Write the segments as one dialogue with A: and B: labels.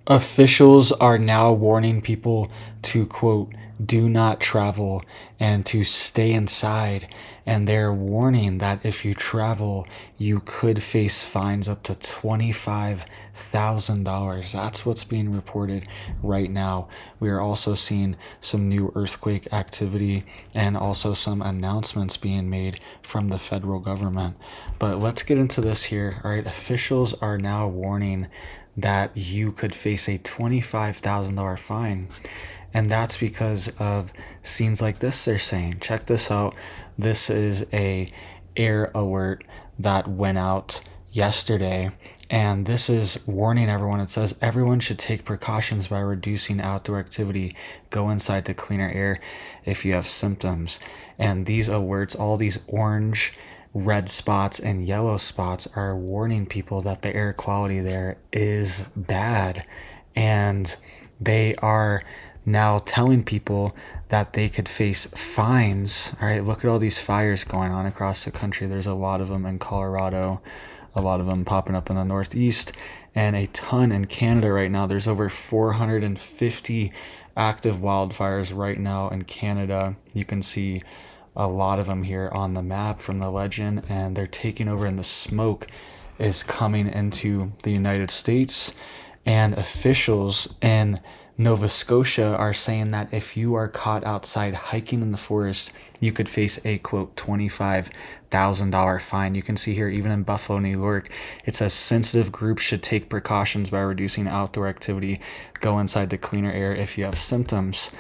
A: Officials are now warning people to, quote, do not travel and to stay inside. And they're warning that if you travel, you could face fines up to $25,000. That's what's being reported right now. We are also seeing some new earthquake activity and also some announcements being made from the federal government. But let's get into this here. All right, officials are now warning that you could face a $25,000 fine. And that's because of scenes like this, they're saying. Check this out. This is a air alert that went out yesterday, and this is warning everyone. It says everyone should take precautions by reducing outdoor activity. Go inside to cleaner air if you have symptoms. And these alerts, all these orange, red spots and yellow spots, are warning people that the air quality there is bad, and they are now telling people that they could face fines. All right, look at all these fires going on across the country. There's a lot of them in Colorado, a lot of them popping up in the Northeast, and a ton in Canada right now. There's over 450 active wildfires right now in Canada. You can see a lot of them here on the map from the legend, and they're taking over, and the smoke is coming into the United States. And officials in Nova Scotia are saying that if you are caught outside hiking in the forest, you could face a, quote, $25,000 fine. You can see here, even in Buffalo, New York, it says sensitive groups should take precautions by reducing outdoor activity. Go inside to cleaner air if you have symptoms.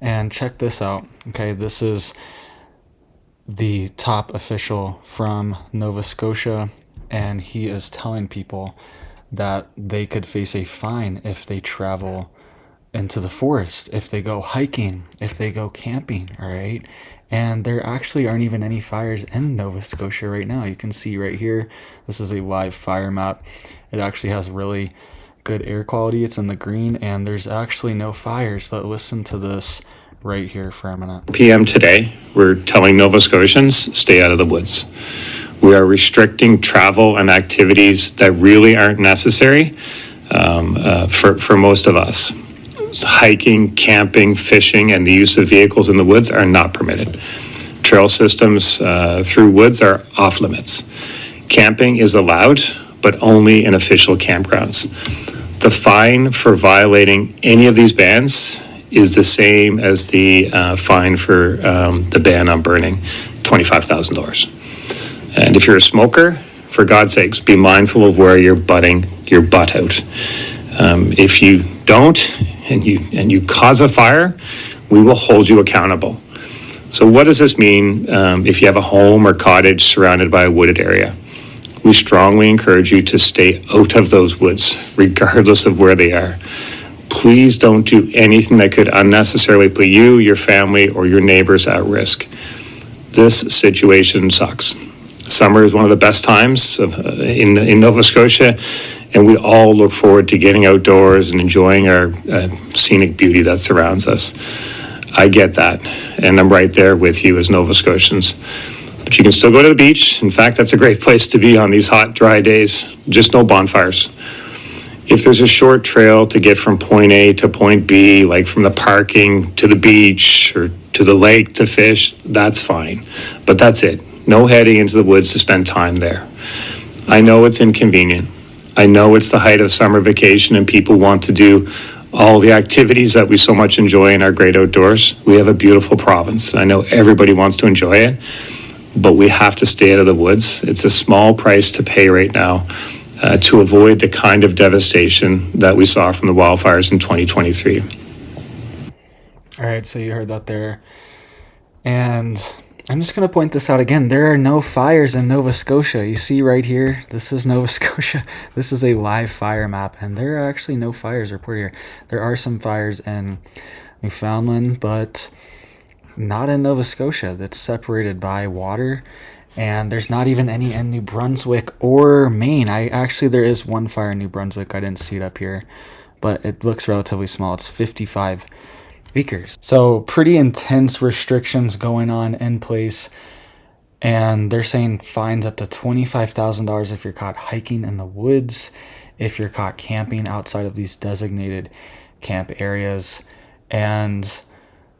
A: And check this out. Okay, this is the top official from Nova Scotia, and he is telling people that they could face a fine if they travel into the forest, if they go hiking, if they go camping. All right, and there actually aren't even any fires in Nova Scotia right now. You can see right here, this is a live fire map. It actually has really good air quality. It's in the green, and there's actually no fires. But listen to this right here for a minute.
B: PM today, we're telling Nova Scotians, stay out of the woods. We are restricting travel and activities that really aren't necessary for most of us. Hiking, camping, fishing, and the use of vehicles in the woods are not permitted. Trail systems through woods are off limits. Camping is allowed, but only in official campgrounds. The fine for violating any of these bans is the same as the fine for the ban on burning, $25,000. And if you're a smoker, for God's sakes, be mindful of where you're butting your butt out. If you don't, and you cause a fire, we will hold you accountable. So what does this mean if you have a home or cottage surrounded by a wooded area? We strongly encourage you to stay out of those woods, regardless of where they are. Please don't do anything that could unnecessarily put you, your family, or your neighbors at risk. This situation sucks. Summer is one of the best times in Nova Scotia, and we all look forward to getting outdoors and enjoying our scenic beauty that surrounds us. I get that, and I'm right there with you as Nova Scotians. But you can still go to the beach. In fact, that's a great place to be on these hot, dry days. Just no bonfires. If there's a short trail to get from point A to point B, like from the parking to the beach or to the lake to fish, that's fine. But that's it. No heading into the woods to spend time there. I know it's inconvenient. I know it's the height of summer vacation and people want to do all the activities that we so much enjoy in our great outdoors. We have a beautiful province. I know everybody wants to enjoy it, but we have to stay out of the woods. It's a small price to pay right now to avoid the kind of devastation that we saw from the wildfires in 2023.
A: All right, so you heard that there. And I'm just going to point this out again. There are no fires in Nova Scotia. You see right here, this is Nova Scotia. This is a live fire map, and there are actually no fires reported here. There are some fires in Newfoundland, but not in Nova Scotia. That's separated by water, and there's not even any in New Brunswick or Maine. There is one fire in New Brunswick. I didn't see it up here, but it looks relatively small. It's 55 acres. So pretty intense restrictions going on in place And they're saying fines up to $25,000 if you're caught hiking in the woods, if you're caught camping outside of these designated camp areas. And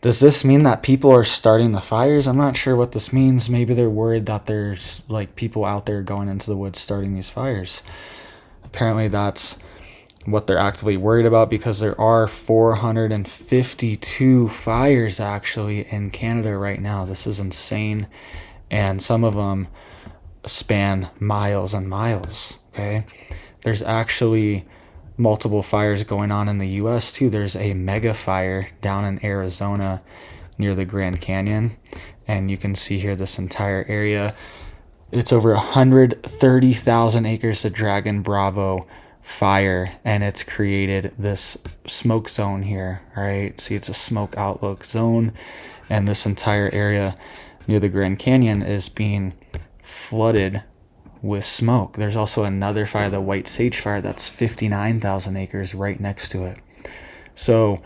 A: does this mean that people are starting the fires? I'm not sure what this means. Maybe they're worried that there's like people out there going into the woods starting these fires. Apparently that's what they're actively worried about, because there are 452 fires actually in Canada right now. This is insane. And some of them span miles and miles. Okay. There's actually multiple fires going on in the US too. There's a mega fire down in Arizona near the Grand Canyon. And you can see here this entire area. It's over 130,000 acres of Dragon Bravo fire, and it's created this smoke zone here. All right. See, it's a smoke outlook zone, and this entire area near the Grand Canyon is being flooded with smoke. There's also another fire, the White Sage Fire, that's 59,000 acres right next to it. So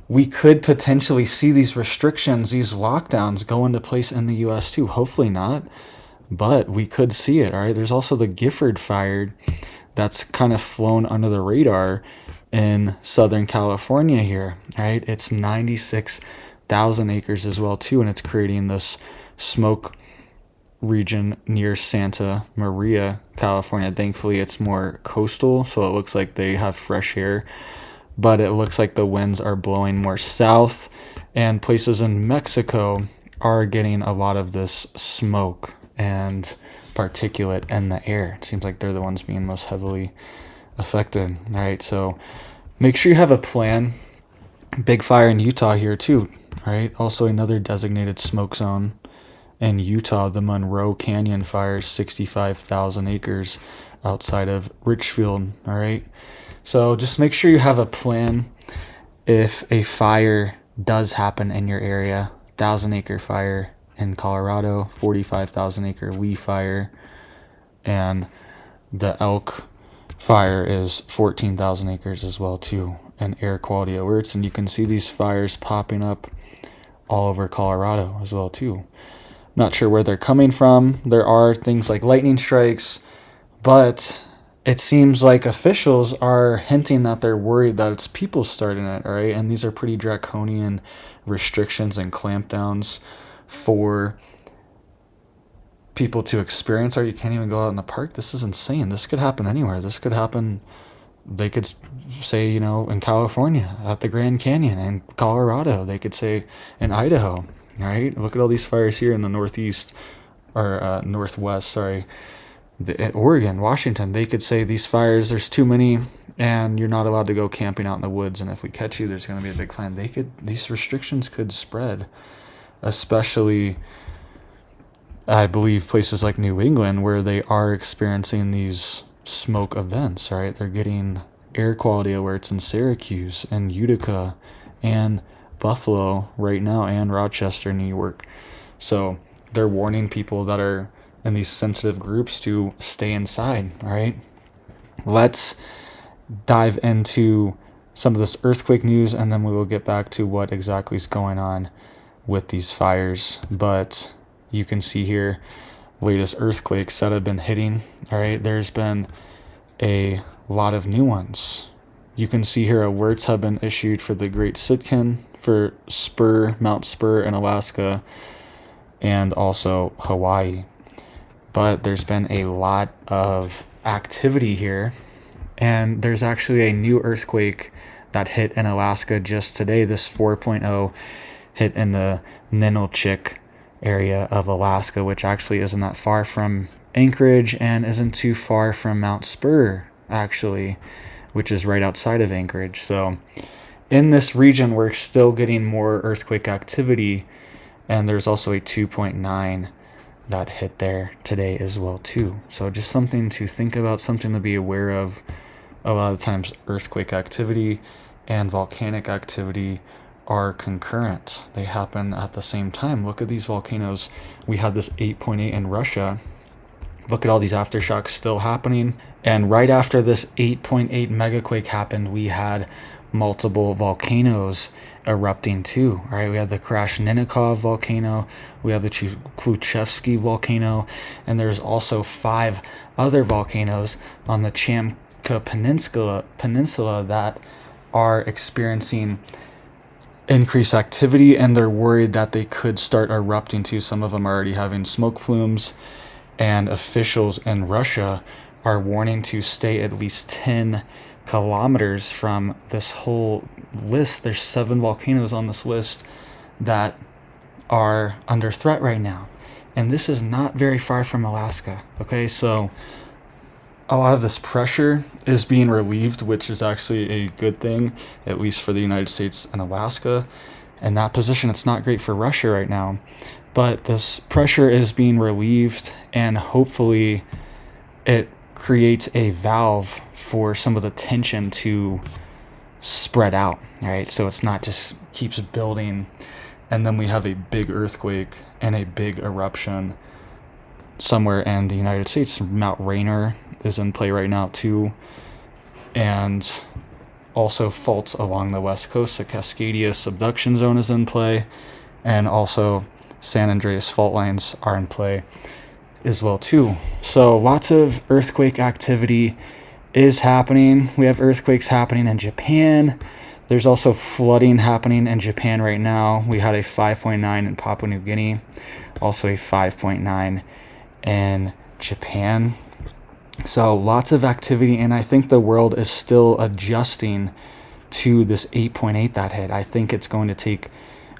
A: we could potentially see these restrictions, these lockdowns go into place in the US too. Hopefully not, but we could see it. All right. There's also the Gifford Fire that's kind of flown under the radar in Southern California here. All right. It's 96,000 acres as well too, and it's creating this smoke region near Santa Maria, California. Thankfully, it's more coastal, so it looks like they have fresh air, but it looks like the winds are blowing more south, and places in Mexico are getting a lot of this smoke and particulate in the air. It seems like they're the ones being most heavily affected. All right, so make sure you have a plan. Big fire in Utah here too. All right, also another designated smoke zone in Utah, the Monroe Canyon Fire, 65,000 acres outside of Richfield. All right. So just make sure you have a plan if a fire does happen in your area. 1,000-acre fire in Colorado, 45,000 acre Lee Fire, and the Elk Fire is 14,000 acres as well too, and air quality alerts. And you can see these fires popping up all over Colorado as well too. Not sure where they're coming from. There are things like lightning strikes, but it seems like officials are hinting that they're worried that it's people starting it, right? And these are pretty draconian restrictions and clampdowns for people to experience. Or you can't even go out in the park. This is insane. This could happen anywhere. This could happen, they could say, in California, at the Grand Canyon, in Colorado. They could say in Idaho. All right, look at all these fires here in the northeast, or northwest, sorry. Oregon, Washington, they could say these fires, there's too many, and you're not allowed to go camping out in the woods, and if we catch you, there's going to be a big fine. These restrictions could spread, especially, I believe, places like New England, where they are experiencing these smoke events, right? They're getting air quality alerts in Syracuse and Utica and Buffalo right now, and Rochester, New York. So they're warning people that are in these sensitive groups to stay inside. All right. Let's dive into some of this earthquake news, and then we will get back to what exactly is going on with these fires. But you can see here latest earthquakes that have been hitting. All right. There's been a lot of new ones. You can see here alerts have been issued for the Great Sitkin, for Mount Spur in Alaska, and also Hawaii. But there's been a lot of activity here, and there's actually a new earthquake that hit in Alaska just today. This 4.0 hit in the Ninilchik area of Alaska, which actually isn't that far from Anchorage and isn't too far from Mount Spur, actually, which is right outside of Anchorage. So in this region, we're still getting more earthquake activity, and there's also a 2.9 that hit there today as well too. So just something to think about, something to be aware of. A lot of times earthquake activity and volcanic activity are concurrent. They happen at the same time. Look at these volcanoes. We had this 8.8 in Russia. Look at all these aftershocks still happening. And right after this 8.8 megaquake happened, we had multiple volcanoes erupting too. All right, we have the Krashenikov volcano, we have the Kluchevsky volcano, and there's also 5 other volcanoes on the Chamka Peninsula that are experiencing increased activity, and they're worried that they could start erupting too. Some of them are already having smoke plumes, and officials in Russia are warning to stay at least 10 kilometers from this whole list. There's 7 volcanoes on this list that are under threat right now, and this is not very far from Alaska. Okay, so a lot of this pressure is being relieved, which is actually a good thing, at least for the United States and Alaska. In that position, it's not great for Russia right now, but this pressure is being relieved, and hopefully it creates a valve for some of the tension to spread out, right? So it's not just keeps building, and then we have a big earthquake and a big eruption somewhere in the United States. Mount Rainier is in play right now too, and also faults along the west coast. The Cascadia subduction zone is in play, and also San Andreas fault lines are in play as well too. So lots of earthquake activity is happening. We have earthquakes happening in Japan. There's also flooding happening in Japan right now. We had a 5.9 in Papua New Guinea, also a 5.9 in Japan. So lots of activity, and I think the world is still adjusting to this 8.8 that hit. I think it's going to take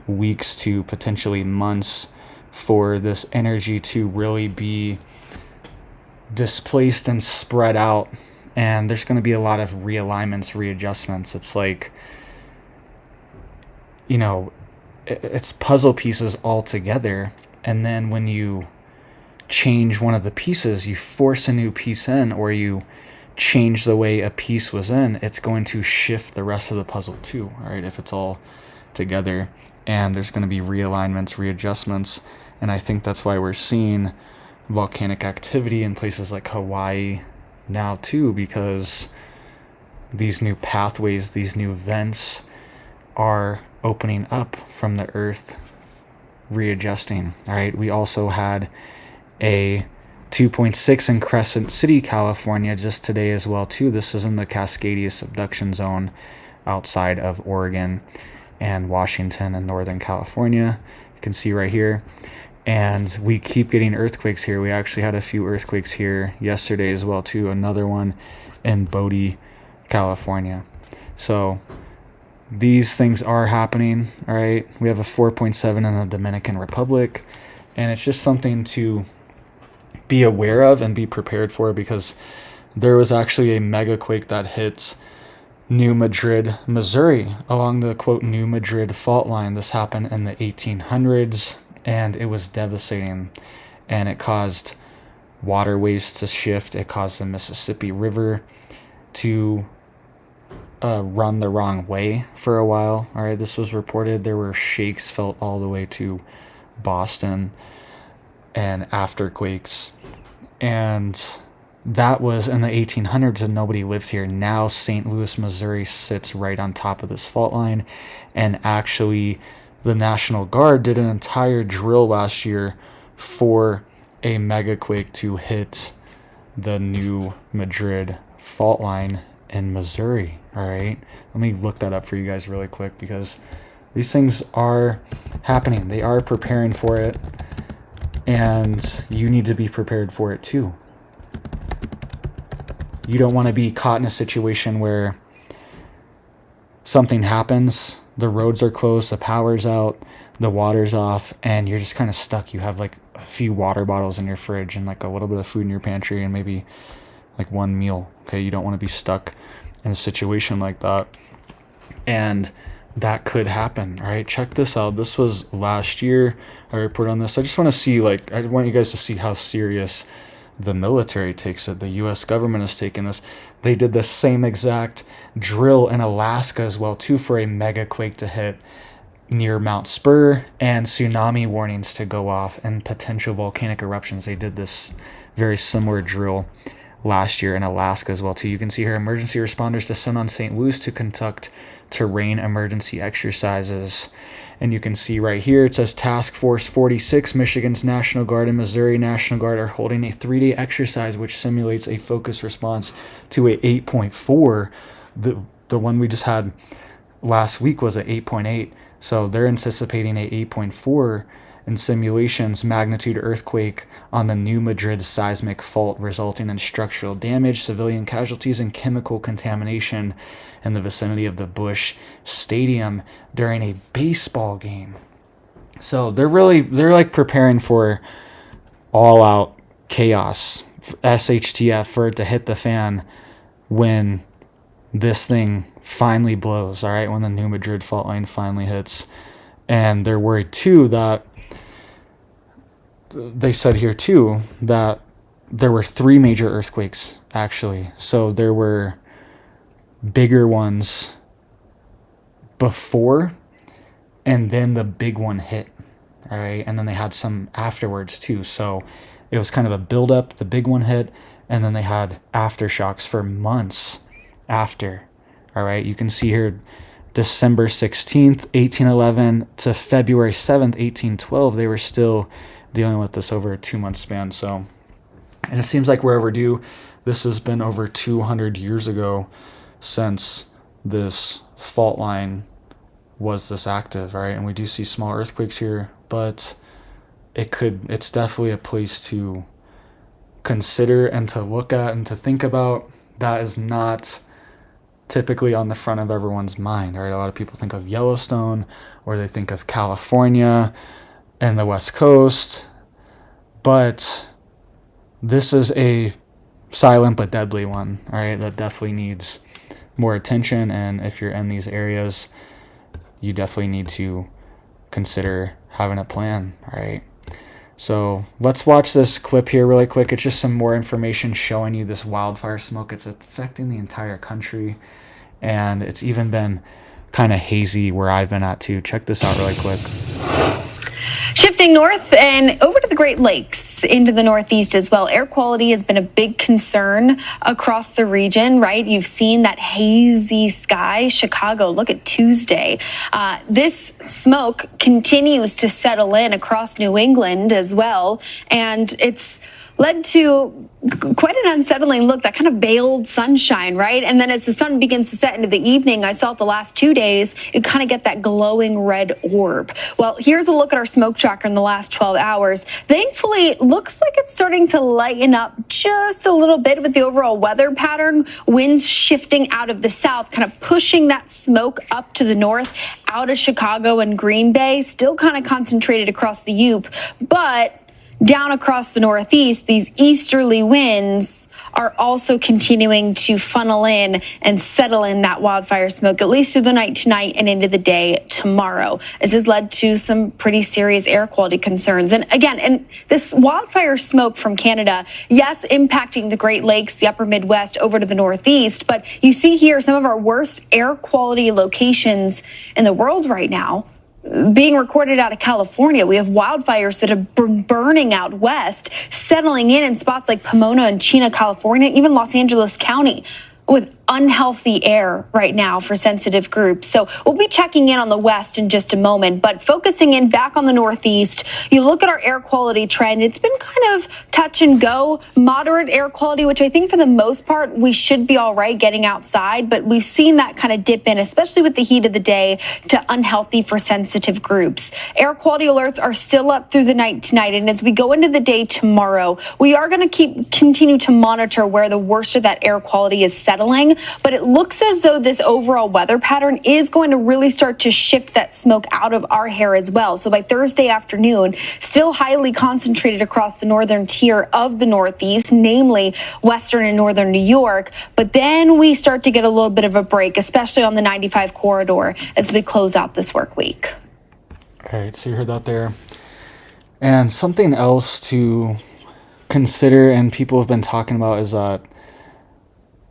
A: weeks to potentially months for this energy to really be displaced and spread out, and there's going to be a lot of realignments, readjustments. It's like, you know, it's puzzle pieces all together, and then when you change one of the pieces, you force a new piece in, or you change the way a piece was in, it's going to shift the rest of the puzzle too, right? If it's all together, and there's going to be realignments, readjustments, and I think that's why we're seeing volcanic activity in places like Hawaii now too, because these new pathways, these new vents are opening up from the earth, readjusting. All right, we also had a 2.6 in Crescent City, California just today as well too. This is in the Cascadia subduction zone outside of Oregon and Washington and Northern California. You can see right here. And we keep getting earthquakes here. We actually had a few earthquakes here yesterday as well too. Another one in Bodie, California. So these things are happening. All right, we have a 4.7 in the Dominican Republic, and it's just something to be aware of and be prepared for, because there was actually a mega quake that hit New Madrid, Missouri, along the quote New Madrid fault line. This happened in the 1800s, and it was devastating, and it caused waterways to shift. It caused the Mississippi River to run the wrong way for a while. All right, this was reported. There were shakes felt all the way to Boston and afterquakes, and that was in the 1800s, and nobody lived here. Now St. Louis, Missouri sits right on top of this fault line, and actually the National Guard did an entire drill last year for a megaquake to hit the New Madrid fault line in Missouri. All right, let me look that up for you guys really quick, because these things are happening. They are preparing for it, and you need to be prepared for it too. You don't want to be caught in a situation where something happens, the roads are closed, the power's out, the water's off, and you're just kind of stuck. You have like a few water bottles in your fridge and like a little bit of food in your pantry and maybe like one meal. Okay, you don't want to be stuck in a situation like that, and that could happen. All right, check this out. This was last year. I reported on this. I just want to see, like, I want you guys to see how serious the military takes it. The U.S. government has taken this. They did the same exact drill in Alaska as well too, for a mega quake to hit near Mount Spur, and tsunami warnings to go off and potential volcanic eruptions. They did this very similar drill last year in Alaska as well too. You can see here emergency responders descend on St. Louis to conduct terrain emergency exercises. And you can see right here it says Task Force 46, Michigan's National Guard and Missouri National Guard are holding a 3-day exercise which simulates a focused response to a 8.4. The one we just had last week was a 8.8. So they're anticipating a 8.4 in simulations magnitude earthquake on the New Madrid seismic fault, resulting in structural damage, civilian casualties, and chemical contamination in the vicinity of the Busch Stadium during a baseball game. So they're like preparing for all out chaos, SHTF, for it to hit the fan when this thing finally blows, all right, when the New Madrid fault line finally hits. And they're worried too that they said here too that there were 3 major earthquakes actually. So there were bigger ones before, and then the big one hit, all right? And then they had some afterwards too. So it was kind of a buildup, the big one hit, and then they had aftershocks for months after, all right? You can see here December 16th, 1811 to February 7th, 1812, they were still dealing with this over a 2-month span. So, and it seems like we're overdue. This has been over 200 years ago since this fault line was this active, right? And we do see small earthquakes here, but it's definitely a place to consider and to look at and to think about. That is not typically on the front of everyone's mind, right? A lot of people think of Yellowstone, or they think of California and the West Coast, but this is a silent but deadly one, all right, that definitely needs more attention. And if you're in these areas, you definitely need to consider having a plan, all right? So let's watch this clip here really quick. It's just some more information showing you this wildfire smoke. It's affecting the entire country, and it's even been kind of hazy where I've been at too. Check this out really quick.
C: Shifting north and over to the Great Lakes into the Northeast as well. Air quality has been a big concern across the region, right? You've seen that hazy sky. Chicago, look at Tuesday. This smoke continues to settle in across New England as well, and it's led to quite an unsettling look, that kind of veiled sunshine, right? And then as the sun begins to set into the evening, I saw it the last 2 days, you kind of get that glowing red orb. Well, here's a look at our smoke tracker in the last 12 hours. Thankfully, it looks like it's starting to lighten up just a little bit with the overall weather pattern. Winds shifting out of the south, kind of pushing that smoke up to the north, out of Chicago and Green Bay, still kind of concentrated across the Yup, but down across the Northeast, these easterly winds are also continuing to funnel in and settle in that wildfire smoke, at least through the night tonight and into the day tomorrow. This has led to some pretty serious air quality concerns. And again, and this wildfire smoke from Canada, yes, impacting the Great Lakes, the upper Midwest, over to the Northeast, but you see here some of our worst air quality locations in the world right now being recorded out of California. We have wildfires that have been burning out west, settling in spots like Pomona and Chino, California, even Los Angeles County, with unhealthy air right now for sensitive groups. So we'll be checking in on the west in just a moment, but focusing in back on the Northeast, you look at our air quality trend, it's been kind of touch and go, moderate air quality, which I think for the most part, we should be all right getting outside, but we've seen that kind of dip in, especially with the heat of the day, to unhealthy for sensitive groups. Air quality alerts are still up through the night tonight, and as we go into the day tomorrow, we are going to continue to monitor where the worst of that air quality is settling. But it looks as though this overall weather pattern is going to really start to shift that smoke out of our hair as well. So by Thursday afternoon, still highly concentrated across the northern tier of the Northeast, namely western and northern New York. But then we start to get a little bit of a break, especially on the 95 corridor as we close out this work week.
A: All right, so you heard that there. And something else to consider, and people have been talking about, is that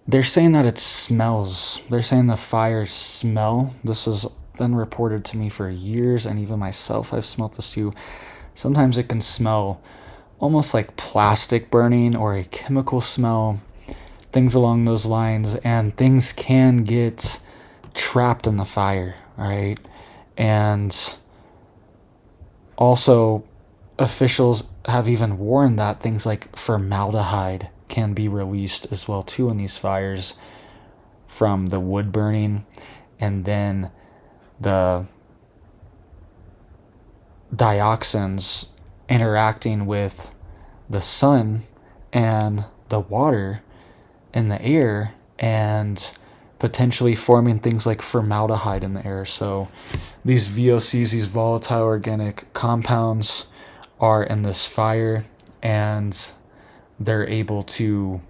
A: they're saying that it smells. They're saying the fires smell. This has been reported to me for years, and even myself, I've smelled this too. Sometimes it can smell almost like plastic burning or a chemical smell. things along those lines, and things can get trapped in the fire, all right? And also, officials have even warned that things like formaldehyde can be released as well too in these fires from the wood burning, and then the dioxins interacting with the sun and the water in the air and potentially forming things like formaldehyde in the air. So these VOCs, these volatile organic compounds, are in this fire, and they're able to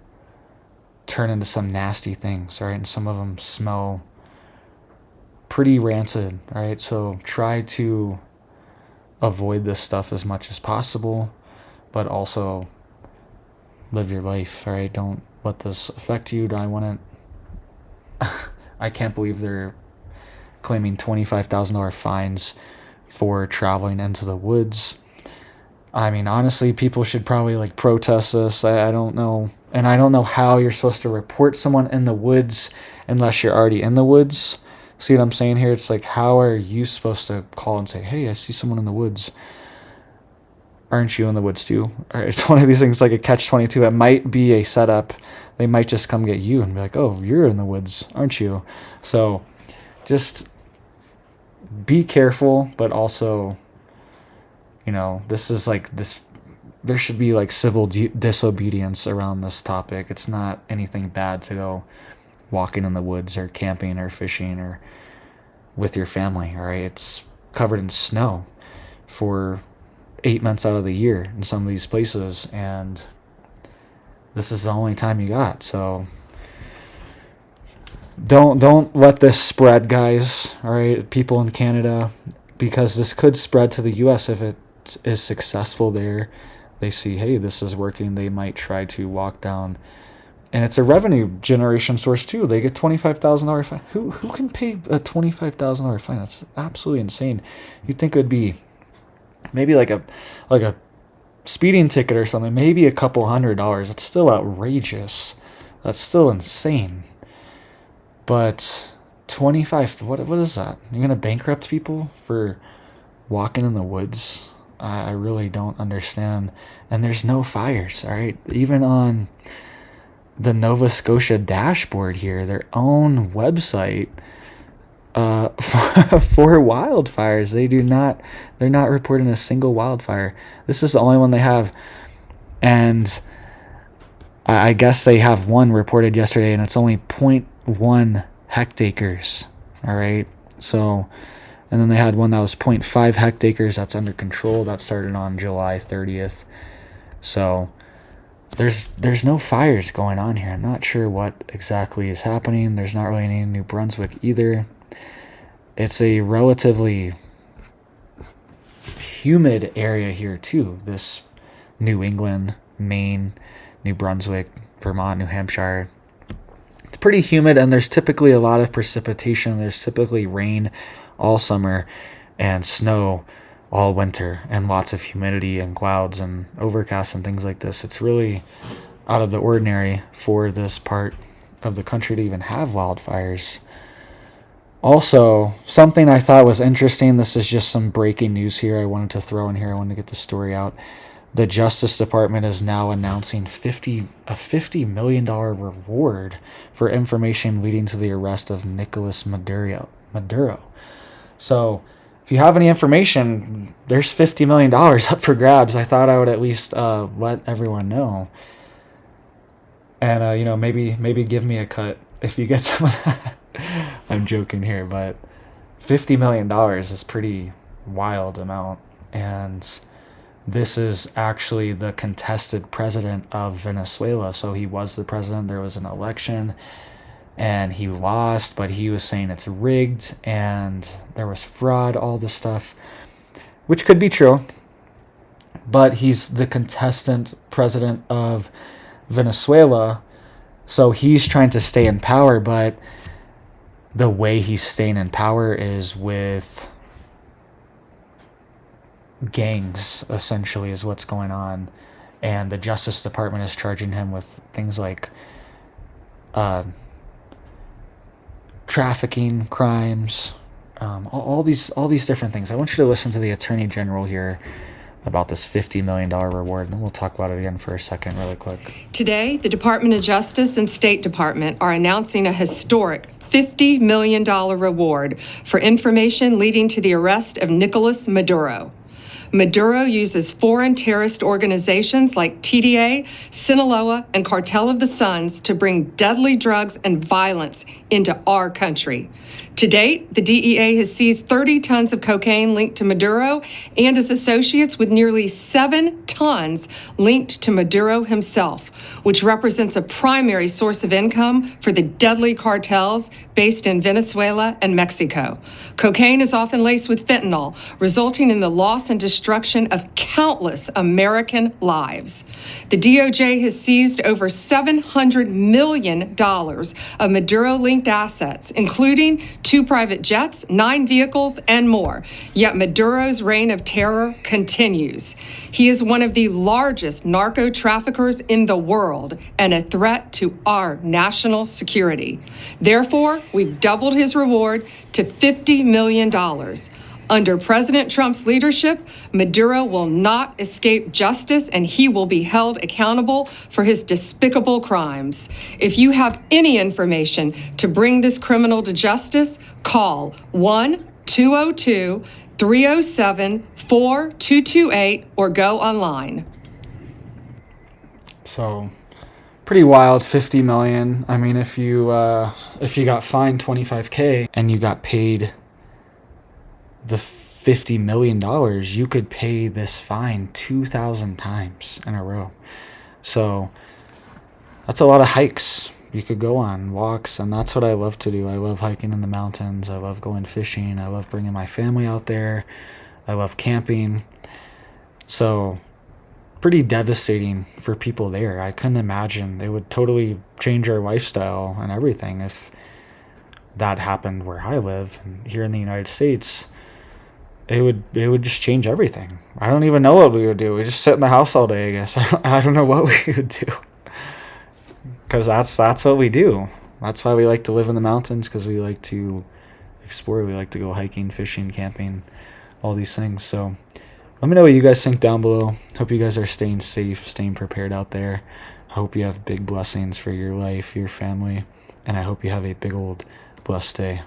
A: turn into some nasty things, right? And some of them smell pretty rancid, right? So try to avoid this stuff as much as possible, but also live your life, all right? Don't let this affect you. I can't believe they're claiming $25,000 fines for traveling into the woods. I mean, honestly, people should probably like protest this. I don't know. And I don't know how you're supposed to report someone in the woods unless you're already in the woods. See what I'm saying here? It's like, how are you supposed to call and say, hey, I see someone in the woods? Aren't you in the woods too? Or it's one of these things like a catch-22. It might be a setup. They might just come get you and be like, oh, you're in the woods, aren't you? So just be careful, but also, this is like this. There should be like civil disobedience around this topic. It's not anything bad to go walking in the woods or camping or fishing or with your family, all right? It's covered in snow for 8 months out of the year in some of these places, and this is the only time you got. So don't let this spread, guys, all right? People in Canada, because this could spread to the US if it is successful there. They see, hey, this is working, they might try to walk down. And it's a revenue generation source too. They get $25,000 fine. Who can pay a $25,000 fine? That's absolutely insane. You'd think it would be maybe like a speeding ticket or something, maybe a couple $100. It's still outrageous. That's still insane. But 25, what is that? You're gonna bankrupt people for walking in the woods? I really don't understand. And there's no fires, all right? Even on the Nova Scotia dashboard here, their own website, for wildfires, they're not reporting a single wildfire. This is the only one they have. And I guess they have one reported yesterday, and it's only 0.1 hectares, all right? So, and then they had one that was 0.5 hectares that's under control. That started on July 30th. So there's no fires going on here. I'm not sure what exactly is happening. There's not really any in New Brunswick either. It's a relatively humid area here too. This New England, Maine, New Brunswick, Vermont, New Hampshire. It's pretty humid, and there's typically a lot of precipitation. There's typically rain all summer and snow all winter, and lots of humidity and clouds and overcast and things like this. It's really out of the ordinary for this part of the country to even have wildfires. Also, something I thought was interesting, this is just some breaking news here I wanted to throw in here. I wanted to get the story out. The Justice Department is now announcing a $50 million reward for information leading to the arrest of Nicolas Maduro. So if you have any information, there's $50 million up for grabs. I thought I would at least let everyone know. And, maybe give me a cut if you get some of that. I'm joking here, but $50 million is pretty wild amount. And this is actually the contested president of Venezuela. So he was the president. There was an election, and he lost, but he was saying it's rigged and there was fraud, all this stuff, which could be true. But he's the contestant president of Venezuela, so he's trying to stay in power, but the way he's staying in power is with gangs, essentially, is what's going on. And the Justice Department is charging him with things like trafficking crimes, all these different things. I want you to listen to the Attorney General here about this $50 million reward, and then we'll talk about it again for a second really quick.
D: Today, the Department of Justice and State Department are announcing a historic $50 million reward for information leading to the arrest of Nicolas Maduro. Maduro uses foreign terrorist organizations like TDA, Sinaloa, and Cartel of the Suns to bring deadly drugs and violence into our country. To date, the DEA has seized 30 tons of cocaine linked to Maduro and his associates, with nearly 7 tons linked to Maduro himself, which represents a primary source of income for the deadly cartels based in Venezuela and Mexico. Cocaine is often laced with fentanyl, resulting in the loss and destruction of countless American lives. The DOJ has seized over $700 million of Maduro-linked assets, including 2 private jets, 9 vehicles, and more. Yet Maduro's reign of terror continues. He is one of the largest narco traffickers in the world and a threat to our national security. Therefore, we've doubled his reward to $50 million. Under President Trump's leadership, Maduro will not escape justice, and he will be held accountable for his despicable crimes. If you have any information to bring this criminal to justice, call 1-202-307-4228 or go online.
A: So, pretty wild, 50 million. I mean, if you got fined $25K and you got paid the $50 million, you could pay this fine 2,000 times in a row. So that's a lot of hikes you could go on, walks, and that's what I love to do. I love hiking in the mountains. I love going fishing. I love bringing my family out there. I love camping. So pretty devastating for people there. I couldn't imagine. It would totally change our lifestyle and everything if that happened where I live. And here in the United States, it would just change everything. I don't even know what we would do. We just sit in the house all day, I guess. I don't know what we would do. Because that's what we do. That's why we like to live in the mountains, because we like to explore. We like to go hiking, fishing, camping, all these things. So let me know what you guys think down below. Hope you guys are staying safe, staying prepared out there. I hope you have big blessings for your life, your family, and I hope you have a big old blessed day.